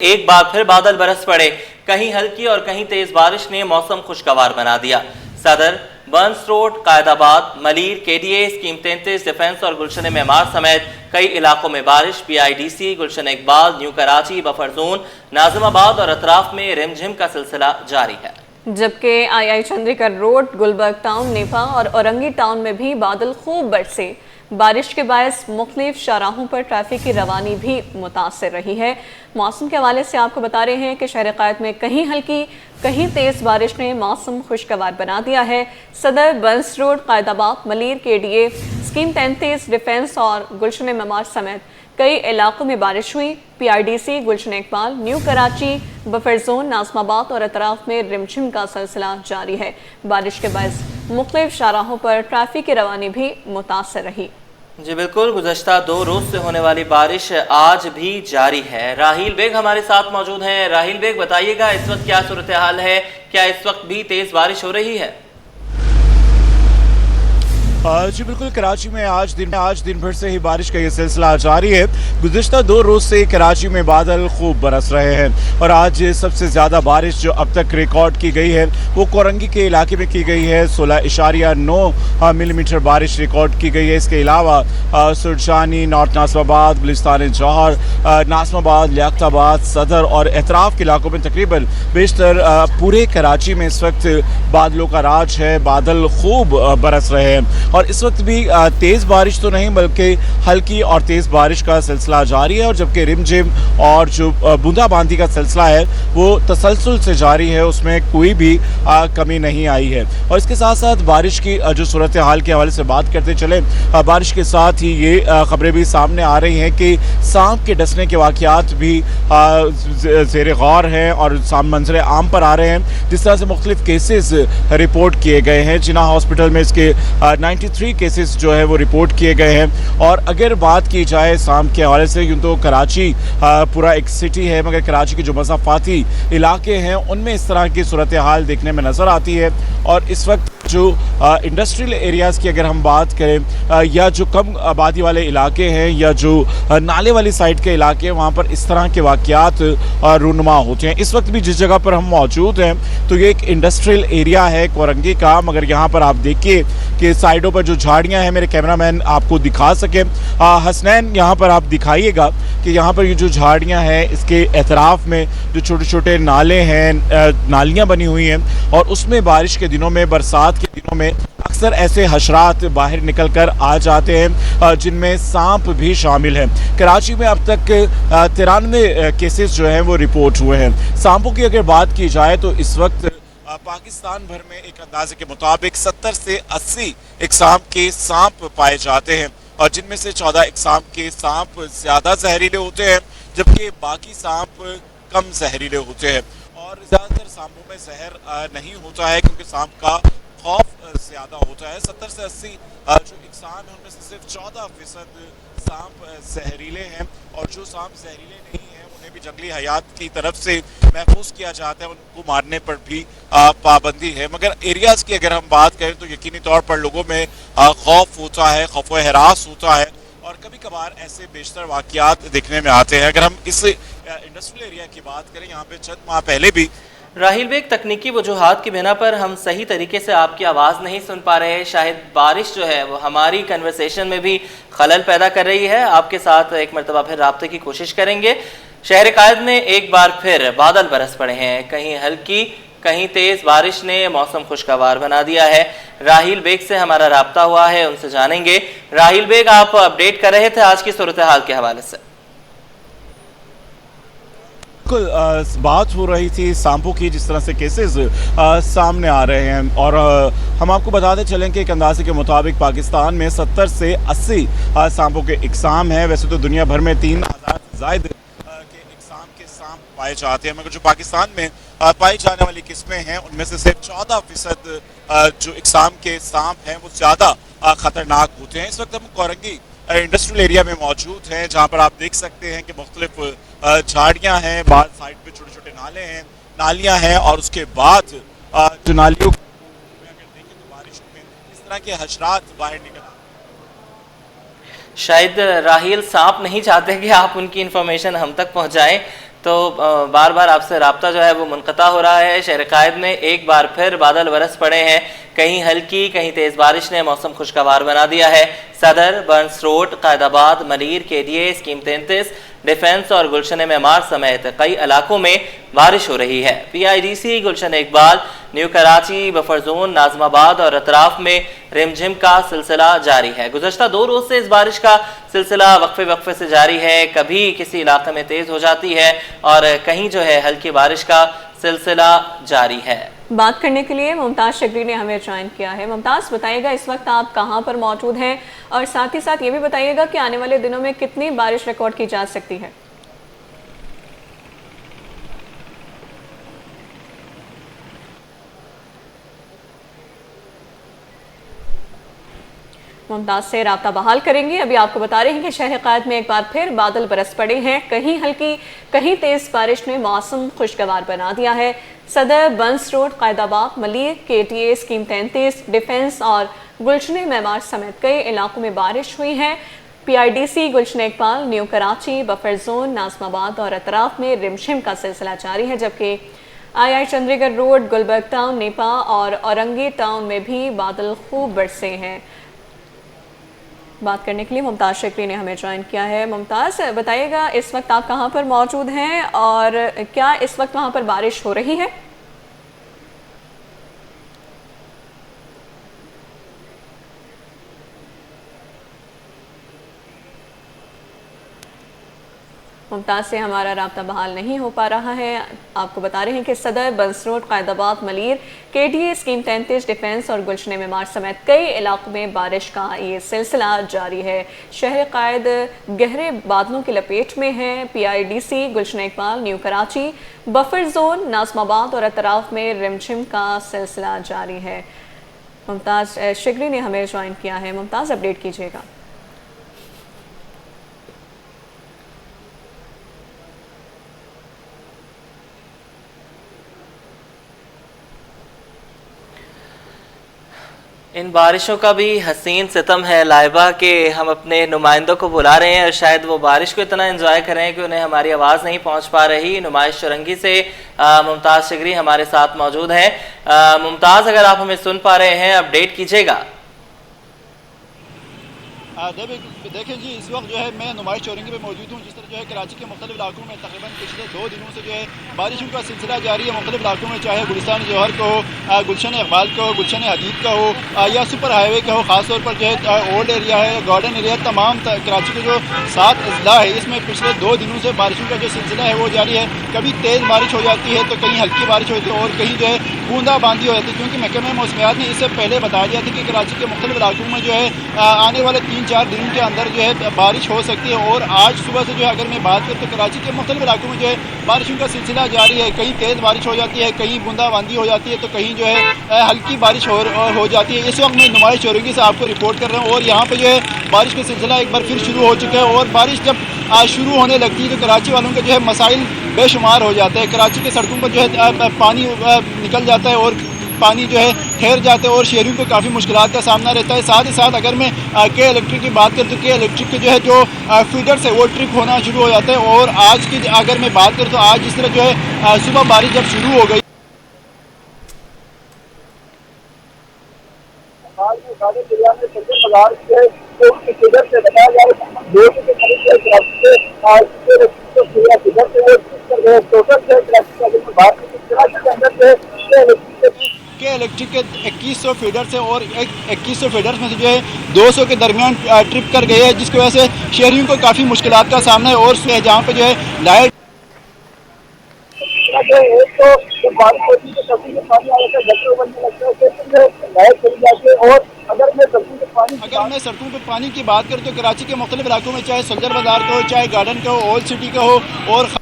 एक बार फिर बादल बरस पड़े। कहीं हल्की और कहीं तेज बारिश ने मौसम खुशगवार बना दिया। Saddar, Burns road, Quaidabad, Malir, KDA, scheme 33, defence और गुलशन मेमार समेत कई इलाकों में बारिश। PIDC, Gulshan Iqbal, new Karachi, buffer zone, Nazimabad और अतराफ में रिमझिम का सिलसिला जारी है। जबकि I Chundrigar road, Gulberg town, Nipa और औरंगी टाउन में भी बादल खूब बरसे। बारिश के बायस मुख्तलिफ शाहराहों पर ट्रैफिक की रवानी भी मुतासर रही है। मौसम के हवाले से आपको बता रहे हैं कि शहर कायद में कहीं हल्की कहीं तेज़ बारिश ने मौसम खुशगवार बना दिया है। Saddar, Burns road, Quaidabad, Malir, KDA, scheme 33, defence और गुलशन मेमार समेत कई इलाकों में बारिश हुई। PIDC, Gulshan Iqbal, new Karachi, buffer zone, Nazimabad और अतराफ में रिमझिम का सिलसिला जारी है। बारिश के बायस मुख्तलिफ शाहराहों पर ट्रैफिक की रवानी भी मुतासर रही। जी बिल्कुल, गुज़श्ता 2 रोज से होने वाली बारिश आज भी जारी है। राहील बेग हमारे साथ मौजूद हैं। राहील बेग, बताइएगा इस वक्त क्या सूरत हाल है? क्या इस वक्त भी तेज बारिश हो रही है? जी बिल्कुल, कराची में आज दिन भर से ही बारिश का ये सिलसिला जारी है। गुज़िश्ता 2 रोज़ से कराची में बादल खूब बरस रहे हैं और आज सबसे ज़्यादा बारिश जो अब तक रिकॉर्ड की गई है वो कोरंगी के इलाके में की गई है। 16.9 मिलीमीटर बारिश रिकॉर्ड की गई है। इसके अलावा सुरजानी, नॉर्थ नासिमाबाद, गुलिस्तान जौहर, नासिमाबाद, लियाकताबाद, सदर और एतराफ़ के इलाकों में तकरीबन बेशतर पूरे कराची में इस वक्त बादलों का राज है। बादल खूब बरस रहे हैं और इस वक्त भी तेज़ बारिश तो नहीं बल्कि हल्की और तेज़ बारिश का सिलसिला जारी है। और जबकि रिमझिम और जो बूंदाबांदी का सिलसिला है वो तसलसल से जारी है, उसमें कोई भी कमी नहीं आई है। और इसके साथ साथ बारिश की जो सूरत हाल के हवाले से बात करते चले, बारिश के साथ ही ये खबरें भी सामने आ रही हैं कि सांप के डसने के वाक़यात भी ज़ेर गौर हैं और मंजर आम पर आ रहे हैं। जिस तरह से मुख्तलिफ केसेस रिपोर्ट किए गए हैं, जिन्ना हॉस्पिटल में इसके 93 केसेस जो है वो रिपोर्ट किए गए हैं। और अगर बात की जाए सांप के हवाले से, यूँ तो कराची पूरा एक सिटी है, मगर कराची के जो मज़ाफ़ाती इलाके हैं उनमें इस तरह की सूरत हाल देखने में नज़र आती है। और इस वक्त जो इंडस्ट्रियल एरियाज़ की अगर हम बात करें या जो कम आबादी वाले इलाके हैं या जो नाले वाली साइड के इलाके हैं, वहाँ पर इस तरह के वाक़यात रूनुमा होते हैं। इस वक्त भी जिस जगह पर हम मौजूद हैं तो ये एक इंडस्ट्रियल एरिया है कोरंगी का, मगर यहाँ पर आप देखिए कि साइडों पर जो झाड़ियाँ हैं, मेरे कैमरामैन आपको दिखा सकें, हसनैन यहाँ पर आप दिखाइएगा कि यहाँ पर ये जो झाड़ियाँ हैं इसके एतराफ़ में जो छोटे छोटे नाले हैं, नालियाँ बनी हुई हैं और उसमें बारिश के दिनों में, बरसात के दिनों में अक्सर ऐसे हशरात बाहर निकल कर आ जाते हैं जिनमें सांप भी शामिल हैं। कराची में अब तक 93 केसेस जो हैं वो रिपोर्ट हुए हैं। सांपों की अगर बात की जाए तो इस वक्त पाकिस्तान भर में एक अंदाजे के मुताबिक 70 से 80 इकसाम के सांप पाए जाते हैं और जिनमें से 14 इकसाम के सांप ज़्यादा जहरीले होते हैं जबकि बाकी सांप कम जहरीले होते हैं। और ज़्यादातर सांपों में जहर नहीं होता है क्योंकि सांप का खौफ ज़्यादा होता है। 70 से 80 जो इकसाम है उनमें से सिर्फ 14% सांप जहरीले हैं और जो सांप जहरीले नहीं हैं उन्हें भी जंगली हयात की तरफ से महफूज किया जाता है, उनको मारने पर भी पाबंदी है। मगर एरियाज़ की अगर हम बात करें तो यकीनी तौर पर लोगों में खौफ होता है, खौफ व हरास होता है और कभी कभार ऐसे बेशतर वाक़यात देखने में आते हैं। अगर हम इस इंडस्ट्रियल एरिया की बात करें, यहाँ पे चंद माह पहले भी राहील बेग, तकनीकी वजूहात की बिना पर हम सही तरीके से आपकी आवाज़ नहीं सुन पा रहे हैं। शायद बारिश जो है वो हमारी कन्वर्सेशन में भी खलल पैदा कर रही है। आपके साथ एक मरतबा फिर राब्ते की कोशिश करेंगे। शहर कायद में एक बार फिर बादल बरस पड़े हैं। कहीं हल्की कहीं तेज़ बारिश ने मौसम खुशगवार बना दिया है। राहील बेग से हमारा राब्ता हुआ है, उनसे जानेंगे। राहील बेग, आप अपडेट कर रहे थे आज की सूरत हाल के हवाले से। बात हो रही थी सांपों की, जिस तरह से केसेस सामने आ रहे हैं और हम आपको बताते चलें कि एक अंदाजे के मुताबिक पाकिस्तान में 70 से 80 सांपों के इकसाम हैं। वैसे तो दुनिया भर में 3000 से ज़ायद के इकसाम के सांप पाए जाते हैं, मगर जो पाकिस्तान में पाई जाने वाली किस्में हैं उनमें से सिर्फ 14% जो इकसाम के सांप हैं वो ज़्यादा ख़तरनाक होते हैं। इस वक्त हम कोरंगी इंडस्ट्रियल एरिया में मौजूद हैं जहाँ पर आप देख सकते हैं कि मुख्तलिफ झाड़ियाँ हैं, बाद साइड पे छोटे छोटे नाले हैं, नालियाँ हैं और उसके बाद जो नालियों अगर देखें तो बारिशों में इस तरह के हशरात बाहर निकल आते हैं। शायद राहील सांप नहीं चाहते कि आप उनकी इंफॉर्मेशन हम तक पहुँचाएँ, तो बार बार आपसे राब्ता जो है वो मुनक़ता हो रहा है। शहर कायद में एक बार फिर बादल बरस पड़े हैं, कहीं हल्की कहीं तेज़ बारिश ने मौसम खुशगवार बना दिया है। Saddar, Burns road, Quaidabad, Malir, KDA, scheme 33, defence और गुलशन मेमार समेत कई इलाकों में बारिश हो रही है। PIDC, Gulshan Iqbal, new Karachi, buffer zone, Nazimabad और अतराफ में रिमझिम का सिलसिला जारी है। गुज़श्ता 2 रोज़ से इस बारिश का सिलसिला वक्फे से जारी है। कभी किसी इलाके में तेज़ हो जाती है और कहीं जो है हल्की बारिश का सिलसिला जारी है। बात करने के लिए मुमताज़ शिगरी ने हमें ज्वाइन किया है। मुमताज़, बताइएगा इस वक्त आप कहां पर मौजूद हैं और साथ ही साथ ये भी बताइएगा कि आने वाले दिनों में कितनी बारिश रिकॉर्ड की जा सकती है। मुमताज़ से राब्ता बहाल करेंगे। अभी आपको बता रहे हैं कि शहर कायद में एक बार फिर बादल बरस पड़े हैं, कहीं हल्की कहीं तेज़ बारिश ने मौसम खुशगवार बना दिया है। Saddar, Burns road, Quaidabad, Malir, KTA, scheme 33, defence और गुलशन मेमार समेत कई इलाकों में बारिश हुई है। PIDC, Gulshan Iqbal, new Karachi, buffer zone, Nazimabad और अतराफ में रिमझिम का सिलसिला जारी है, जबकि II Chandigarh road, Gulberg town, Nipa और औरंगी टाउन में भी बादल खूब बरसे हैं। बात करने के लिए मुमताज़ शिगरी ने हमें ज्वाइन किया है। मुमताज़, बताइएगा इस वक्त आप कहां पर मौजूद हैं और क्या इस वक्त वहां पर बारिश हो रही है? मुमताज़ से हमारा राब्ता बहाल नहीं हो पा रहा है। आपको बता रहे हैं कि सदर, Burns road, Quaidabad, Malir, KDA, scheme 33, defence और गुलशन मेमार समेत कई इलाकों में बारिश का ये सिलसिला जारी है। शहर कायद गहरे बादलों की लपेट में है। PIDC, Gulshan Iqbal, new Karachi, buffer zone, Nazimabad और अतराफ में रिमझिम का सिलसिला जारी है। मुमताज़ शिगरी ने हमें ज्वाइन किया है। मुमताज़, अपडेट कीजिएगा। इन बारिशों का भी हसीन सितम है लाइबा के हम अपने नुमाइंदों को बुला रहे हैं और शायद वो बारिश को इतना एंजॉय कर रहे हैं कि उन्हें हमारी आवाज़ नहीं पहुंच पा रही। नुमाइश चौरंगी से मुमताज़ शिगरी हमारे साथ मौजूद हैं। मुमताज़, अगर आप हमें सुन पा रहे हैं, अपडेट कीजिएगा। देखिए जी, इस वक्त जो है मैं नुमाइश चौरंगी में मौजूद हूँ। जिस तरह जो है कराची के मुख्तलिफ इलाकों में तकरीबन पिछले 2 दिनों से जो है बारिशों का सिलसिला जारी है। मुख्तलिफ इलाकों में चाहे गुलिस्तान जौहर का हो, गुलशन इकबाल का हो, गुलशन हदीद का हो या सुपर हाईवे का हो, ख़ासतौर पर जो है ओल्ड एरिया है, गार्डन एरिया, तमाम कराची के जो 7 अजला है इसमें पिछले 2 दिनों से बारिशों का जो सिलसिला है वो जारी है। कभी तेज़ बारिश हो जाती है तो कहीं हल्की बारिश होती है और कहीं जो है बूंदाबांदी हो जाती है, क्योंकि महकमा मौसमियात ने इससे पहले बताया दिया था कि कराची के मुख्तलिफ इलाकों में जो है आने वाले 3-4 दिनों के अंदर जो है बारिश हो सकती है। और आज सुबह से जो है अगर मैं बात करूँ तो कराची के मुख्तलिफ इलाकों में जो है बारिशों का सिलसिला जारी है। कहीं तेज़ बारिश हो जाती है, कहीं बूंदाबांदी हो जाती है तो कहीं जो है हल्की बारिश हो जाती है। इस वक्त मैं नुमाइश चौरंगी से आपको रिपोर्ट कर रहा हूँ और यहाँ पर जो है बारिश का सिलसिला एक बार फिर शुरू हो चुका है। और बारिश जब शुरू होने लगती है तो कराची वालों के जो है मसाइल बेशुमार हो जाते हैं। कराची के सड़कों पर जो है पानी निकल जाता है और पानी जो है ठहर जाते हैं और शहरियों को काफ़ी मुश्किलात का सामना रहता है। साथ ही साथ अगर मैं के इलेक्ट्रिक की बात करूँ तो के इलेक्ट्रिक के जो है जो फीडर्स है वो ट्रिप होना शुरू हो जाते हैं। और आज की अगर मैं बात करूँ तो आज इस तरह जो है सुबह बारिश जब शुरू हो गई के इलेक्ट्रिक के 2100 फीडर्स है और 2100 फीडर्स में से जो है 200 के दरमियान ट्रिप कर गए हैं, जिसकी वजह से शहरियों को काफ़ी मुश्किलात का सामना है। और जहाँ पे जो है लाइट बारिश होती है तो पानी आ जाता है, गटर बनने लगता है, लाइट चली जाती है। और अगर मैं सड़कों पे पानी की बात करूँ तो कराची के मुख्तलिफ इलाकों में चाहे सफदर बाजार का हो, चाहे गार्डन का हो, ओल्ड सिटी का हो और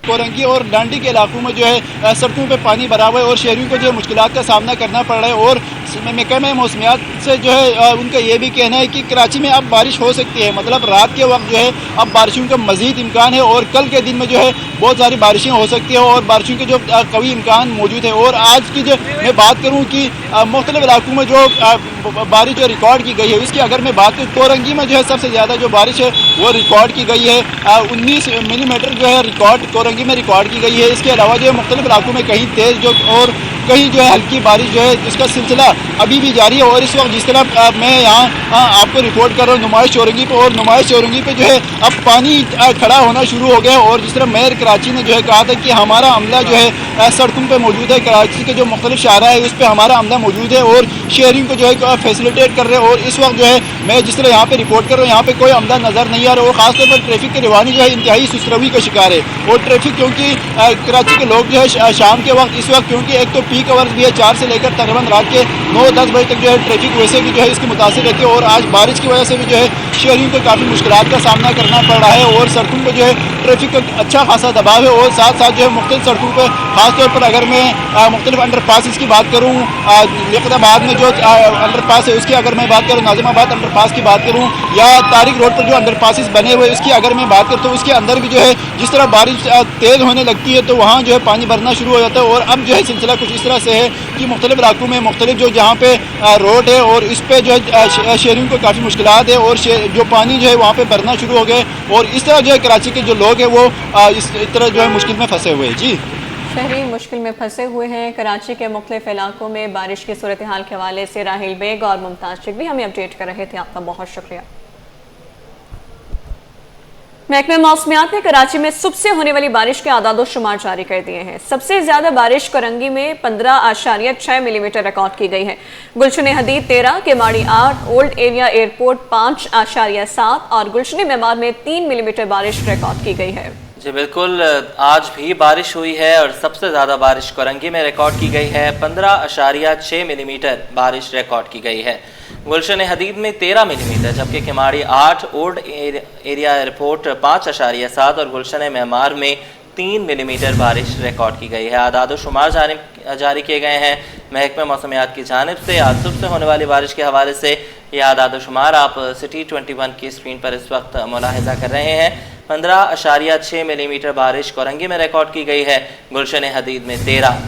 कोरंगी और डांडी के इलाकों में जो है सड़कों पे पानी भरा हुआ है और शहरियों को जो है मुश्किलात का सामना करना पड़ रहा है। और महकमा मौसमियात से जो है उनका ये भी कहना है कि कराची में अब बारिश हो सकती है, मतलब रात के वक्त जो है अब बारिशों का मज़ीद इम्कान है और कल के दिन में जो है बहुत सारी बारिशें हो सकती है और बारिशों के जो कवी इम्कान मौजूद है। और आज की जो मैं बात करूँ कि मुख्तलिफ इलाकों में जो बारिश जो रिकॉर्ड की गई है उसकी अगर मैं बात करूँ, कोरंगी में जो है सबसे ज़्यादा जो बारिश है वो रिकॉर्ड की गई है, 19 मिलीमीटर जो है रिकॉर्ड कोरंगी में रिकॉर्ड की गई है। इसके अलावा जो है मुख्तलिफ इलाकों में कहीं तेज़ जो और कहीं जो है हल्की बारिश जो है जिसका सिलसिला अभी भी जारी है। और इस वक्त जिस तरह मैं यहाँ आपको रिपोर्ट कर रहा हूँ नुमाइश चौरंगी पे, और नुमाइश चौरंगी पे जो है अब पानी खड़ा होना शुरू हो गया। और जिस तरह मेयर कराची ने जो है कहा था कि हमारा अमला जो है सड़कों पे मौजूद है, कराची के जो मुख्तलिफ शाहरा है उस पर हमारा अमला मौजूद है और शहरियों को जो है फैसिलिटेट कर रहे हैं। और इस वक्त जो है मैं जिस तरह यहाँ पे रिपोर्ट कर रहा हूँ यहाँ पे कोई अमला नज़र नहीं आ रहा, और खासतौर पर ट्रैफिक की रवानी जो है इंतहाई सुस्तरवी का शिकार है। और ट्रैफिक क्योंकि कराची के लोग जो है शाम के वक्त इस वक्त क्योंकि एक तो पीक आवर्स भी है 4 से लेकर तकरीबन रात के 9-10 बजे तक जो है ट्रैफिक वैसे भी जो है इसकी मुतासिर रहती है। और आज बारिश की वजह से भी जो है शहरियों को काफ़ी मुश्किलात का सामना करना पड़ रहा है और सड़कों पर जो है ट्रैफिक का अच्छा खासा दबाव है। और साथ साथ जो है मुख्तलिफ सड़कों पर खासतौर पर अगर मैं मुख्तलिफ अंडर पासिस की बात करूँ, लियाकताबाद में जो अंडर पास है उसकी अगर मैं बात करूँ, नाजिमाबाद अंडर पास की बात करूँ या तारिक रोड पर जो अंडर पासिस बने हुए उसकी अगर मैं बात करता हूँ, उसके अंदर भी जो है जिस तरह बारिश तेज़ होने लगती है तो वहाँ जो है पानी भरना शुरू हो जाता है। और अब जो है सिलसिला कुछ इस तरह से है कि मुख्तलिफ इलाकों में मुख्तलिफ जो जहाँ पे रोड है और इस पर जो है शहरियों को काफ़ी मुश्किलात है और जो पानी जो है वहाँ पे भरना शुरू हो गए। और इस तरह जो है कराची के जो लोग हैं वो इस तरह जो है मुश्किल में फंसे हुए हैं। जी, शहरी मुश्किल में फंसे हुए हैं। कराची के मुख्तलिफ इलाकों में बारिश की सूरत हाल के हवाले से राहिल बेग और मुमताज़ शेख भी हमें अपडेट कर रहे थे। आपका बहुत शुक्रिया। महकमा मौसमियात ने कराची में सुबह से होने वाली बारिश के आदाद शुमार जारी कर दिए हैं। सबसे ज्यादा बारिश कोरंगी में 15.6 मिलीमीटर रिकॉर्ड की गई है। गुलशन हदीद 13, केमाड़ी 8, ओल्ड एरिया एयरपोर्ट 5.7 और गुलशन मेमार में 3 मिलीमीटर बारिश रिकॉर्ड की गई है। जी बिल्कुल, आज भी बारिश हुई है और सबसे ज़्यादा बारिश कोरंगी में रिकॉर्ड की गई है। 15.6 मिलीमीटर बारिश रिकॉर्ड की गई है। गुलशन हदीद में 13 मिलीमीटर, जबकि केमाड़ी 8, ओल्ड एरिया एयरपोर्ट 5.7 और गुलशन मेमार में 3 मिलीमीटर बारिश रिकॉर्ड की गई है। आदाद शुमार जारी किए गए हैं महकमा मौसमियात की जानिब से। आज सुबह से होने वाली बारिश के हवाले से ये आदाद शुमार आप सिटी 21 की स्क्रीन पर इस वक्त मुलाहिजा कर रहे हैं। 15.6 मिलीमीटर बारिश कोरंगी में रिकॉर्ड की गई है, गुलशन हदीद में 13,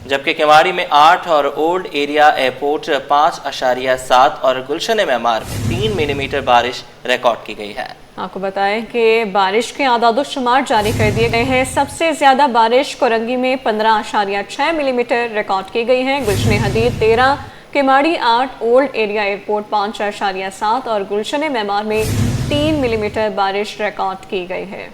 जबकि केवाड़ी में 8 और ओल्ड एरिया एयरपोर्ट 5.7 और गुलशन मेमार में 3 मिलीमीटर बारिश रिकॉर्ड की गई है। आपको बताएं कि बारिश के आदाद शुमार जारी कर दिए गए हैं। सबसे ज़्यादा बारिश कोरंगी में 15.6 मिलीमीटर रिकॉर्ड की गई है। गुलशन हदीद 13, केमाड़ी 8, ओल्ड एरिया एयरपोर्ट 5.7 और गुलशन मेमार में 3 मिलीमीटर बारिश रिकॉर्ड की गई है।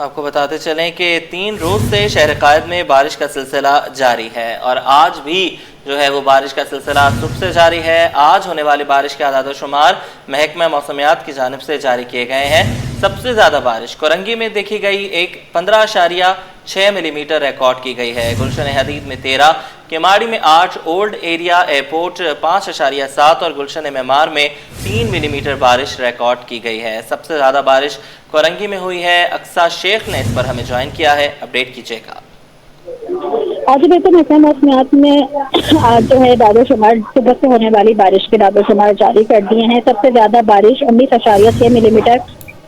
आपको बताते चलें कि 3 रोज़ से शहर कायद में बारिश का सिलसिला जारी है और आज भी जो है वो बारिश का सिलसिला सुबह से जारी है। आज होने वाली बारिश के आदाद शुमार महकमा मौसमियात की जानिब से जारी किए गए हैं। सबसे ज़्यादा बारिश कोरंगी में देखी गई, एक 15.6 मिलीमीटर रिकॉर्ड की गई है। गुलशन हदीद में 13, केमाड़ी में 8, ओल्ड एरिया एयरपोर्ट 5.7 और गुलशन मेमार में 3 मिलीमीटर बारिश रिकॉर्ड की गई है। सबसे ज़्यादा बारिश कोरंगी में हुई है। अक्सा शेख ने इस पर हमें ज्वाइन किया है, अपडेट कीजिएगा। आज बेहतर महकमा मौसमियात में आज जो है दादो शुमार सुबह से होने वाली बारिश के दादो शुमार जारी कर दिए हैं। सबसे ज्यादा बारिश 19.6 मिलीमीटर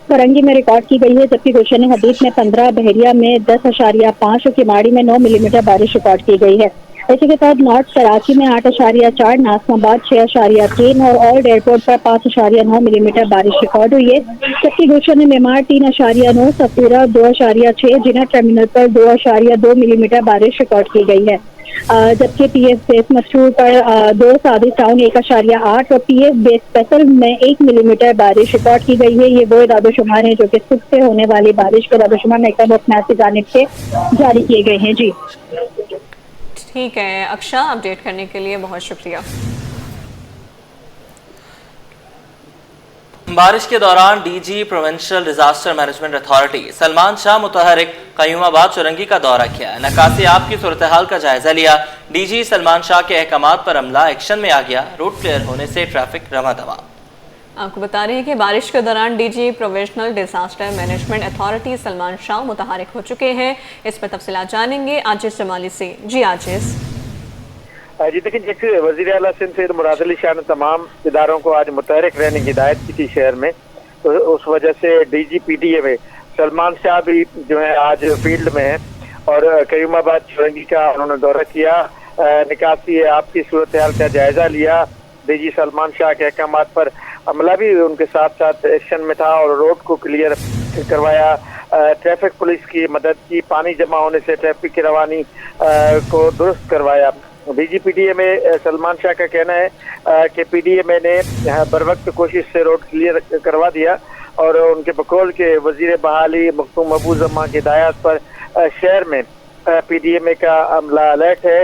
कोरंगी में रिकॉर्ड की गई है, जबकि गुलशन हदीद में 15, बहरिया में 10.5 और किमाड़ी में 9 मिलीमीटर बारिश रिकॉर्ड की गई है। इसी के साथ नॉर्थ कराची में 8.4, नाजिमाबाद 6.3 और ओल्ड एयरपोर्ट पर 5.9 मिलीमीटर बारिश रिकॉर्ड हुई है, जबकि गुलशन मेमार 3.9, सफूरा 2.6, जिना टर्मिनल पर 2.2 मिलीमीटर बारिश रिकॉर्ड की गई है। जबकि पीएफ बेस मशहूर पर 2, सादी टाउन 1.8 और पीएफ बेस स्पेशल में 1 मिलीमीटर बारिश रिकॉर्ड की गई है। ये वो दादोशुमार है जो कि सुबह से होने वाली बारिश के दादोशुमार महकमा मौसमियात की जानिब से जारी किए गए हैं। जी ठीक है अक्षा, अपडेट करने के लिए बहुत शुक्रिया। बारिश के दौरान DG provincial disaster management authority Salman Shah मुतहरिक कयूमाबाद चुरंगी का दौरा किया। नकासी आपकी सूरत हाल का जायजा लिया। डीजी सलमान शाह के अहकामात पर अमला एक्शन में आ गया। रोड क्लियर होने से ट्रैफिक रवा दवा। आपको बता रहे हैं कि बारिश के दौरान DG provisional disaster management authority Salman Shah मुतहरिक हो चुके हैं। इस पर तफसीलात जानेंगे आजिज जमाली से। जी आजिज। जी देखिए, जैसे वज़ीर आला सिंध सैयद मुराद अली शाह ने तमाम इदारों को आज मुतहरिक रहने की हिदायत की थी शहर में, तो उस वजह से DGPDA में सलमान शाह भी जो है आज फील्ड में है और करीमाबाद चौरंगी का उन्होंने दौरा किया, निकासी आपकी सूरत हाल का जायजा लिया। DG सलमान शाह के अहकामात पर अमला भी उनके साथ साथ एक्शन में था और रोड को क्लियर करवाया, ट्रैफिक पुलिस की मदद की, पानी जमा होने से ट्रैफिक की रवानी को दुरुस्त करवाया। DGPDA में सलमान शाह का कहना है कि PDA ने बर वक्त कोशिश से रोड क्लियर करवा दिया और उनके बकौल के वजीर बहाली मखदूम अबू जमा की हिदायत पर शहर में PDA का अमला अलर्ट है।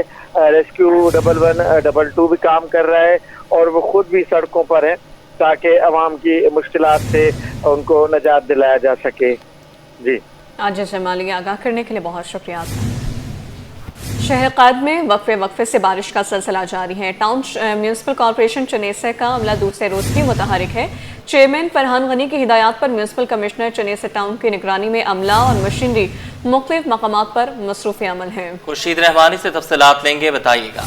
रेस्क्यू 112 भी काम कर रहा है और वो खुद भी सड़कों पर है ताकि अवाम की मुश्किलात से उनको निजात दिलाया जा सके। जी, आज जमाली आगाह करने के लिए बहुत शुक्रिया। शहर क़ायद में वक्फे से बारिश का सिलसिला जारी है। टाउन म्यूनसिपल कॉरपोरेशन चनेसर का अमला दूसरे रोज भी मुतहरिक है। चेयरमैन फरहान गनी की हिदायत पर म्यूनसिपल कमिश्नर चनेसर टाउन की निगरानी में अमला और मशीनरी मुख्तलिफ मकामात पर मसरूफ़ अमल है। खुर्शीद रहमानी से तफसीलात लेंगे, बताइएगा।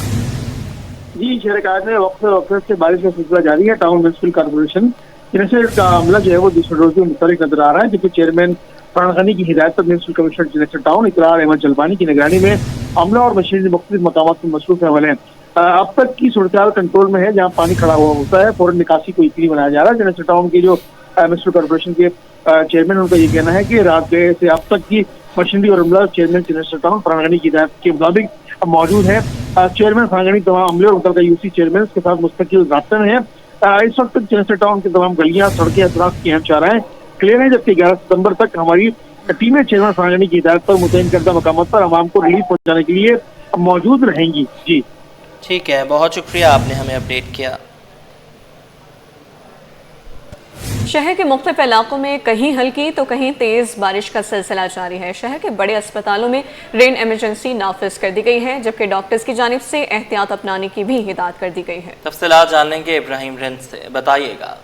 जी, शहर क़ायद में वक्फे से बारिश का सिलसिला जारी है। टाउन म्यूनसिपल कॉरपोरेशन चनेसर का अमला जो है वो दूसरे रोज भी मुतहरिक नजर आ रहा है, जबकि चेयरमैन फरहान गनी की हिदायत पर म्यूनसिपल कमिश्नर चनेसर टाउन इकरार अहमद जलबानी की निगरानी में अमला और मशीनरी मुख्तलिफ मकामात पर मसरूफ़ अमल है। अब तक की सूरत हाल कंट्रोल में है। जहाँ पानी खड़ा हुआ होता है फौरन निकासी को यकीनी बनाया जा रहा है। चनेसर टाउन के जो म्यूनसिपल कॉरपोरेशन के चेयरमैन, उनका ये कहना है कि रात गए से अब तक की मशीनरी और अमला चेयरमैन चनेसर टाउन फरहान गनी की हिदायत के मुताबिक मौजूद है। चेयरमैन फरहान गनी तमाम अमले और मुतल्लिका UC चेयरमैन के साथ मुस्तकिल राब्ते में है। इस वक्त चनेसर टाउन के तमाम गलियां, सड़कें, अतराफ की अहम चाराएं क्लियर है, जबकि 11 सितंबर तक हमारी टीमें चेयरमैन फरहान गनी की हिदायत पर मुतय्यन करदा मकामात पर आवाम को रिलीफ पहुंचाने के लिए मौजूद रहेंगी। जी ठीक है, बहुत शुक्रिया, आपने हमें अपडेट किया। शहर के मुख्तलिफ इलाकों में कहीं हल्की तो कहीं तेज बारिश का सिलसिला जारी है। शहर के बड़े अस्पतालों में रेन इमरजेंसी नाफिज कर दी गई है, जबकि डॉक्टर्स की जानिब से एहतियात अपनाने की भी हिदायत कर दी गई है। तफसीलात जान लेंगे इब्राहिम रिंद से, बताइएगा।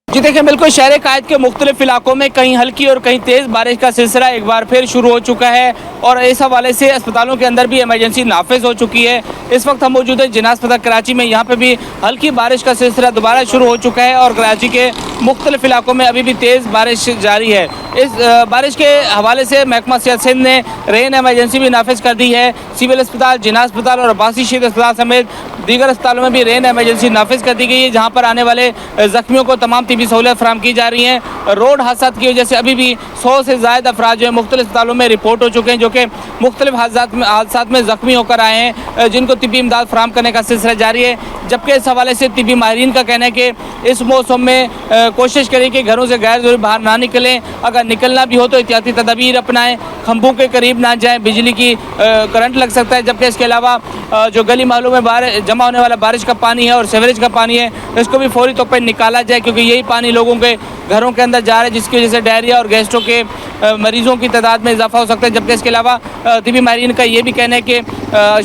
जी देखिए, बिल्कुल शहर क़ायद के मुख्तलिफ इलाकों में कहीं हल्की और कहीं तेज़ बारिश का सिलसिला एक बार फिर शुरू हो चुका है और इस हवाले से अस्पतालों के अंदर भी इमरजेंसी नाफिज हो चुकी है। इस वक्त हम मौजूद है जिना अस्पताल कराची में। यहाँ पे भी हल्की बारिश का सिलसिला दोबारा शुरू हो चुका है और कराची के मुख्तलिफ इलाकों में अभी भी तेज़ बारिश जारी है। इस बारिश के हवाले से महकमा सियाहत सिंध ने रेन इमरजेंसी भी नाफिज कर दी है। सिविल अस्पताल, जिना अस्पताल और अब्बासी शहीद अस्पताल समेत दीगर अस्पतालों में भी रेन इमरजेंसी नाफिज कर दी गई है, जहाँ पर आने वाले जख्मियों को तमाम तिबी सहूलियत फराहम की जा रही हैं। रोड हादसा की वजह से अभी भी 100 से ज़्यादा अफराद जो है मुख्तलिफ अस्पतालों में रिपोर्ट हो चुके हैं, जो कि मुख्तलिफ हादसा में जख्मी होकर आए हैं, जिनको तिबी इमदाद फराहम करने का सिलसिला जारी है। जबकि इस हवाले से तिबी माहिरीन का कहना है कि इस मौसम में कोशिश करें कि घरों से गैर ज़रूरी बाहर ना निकलें, अगर निकलना भी हो तो एहतियाती तदाबीर अपनाएं, खंभों के करीब ना जाएं, बिजली की करंट लग सकता है। जबकि इसके अलावा जो गली महलों में बाहर जमा होने वाला बारिश का पानी है और सीवरेज का पानी है, इसको भी फौरी तौर पर निकाला जाए, क्योंकि यही पानी लोगों के घरों के अंदर जा रहा है, जिसकी वजह से डायरिया और गैस्ट्रो के मरीजों की तादाद में इजाफा हो सकता है। जबकि इसके अलावा तिबी माहिरीन का ये भी कहना है कि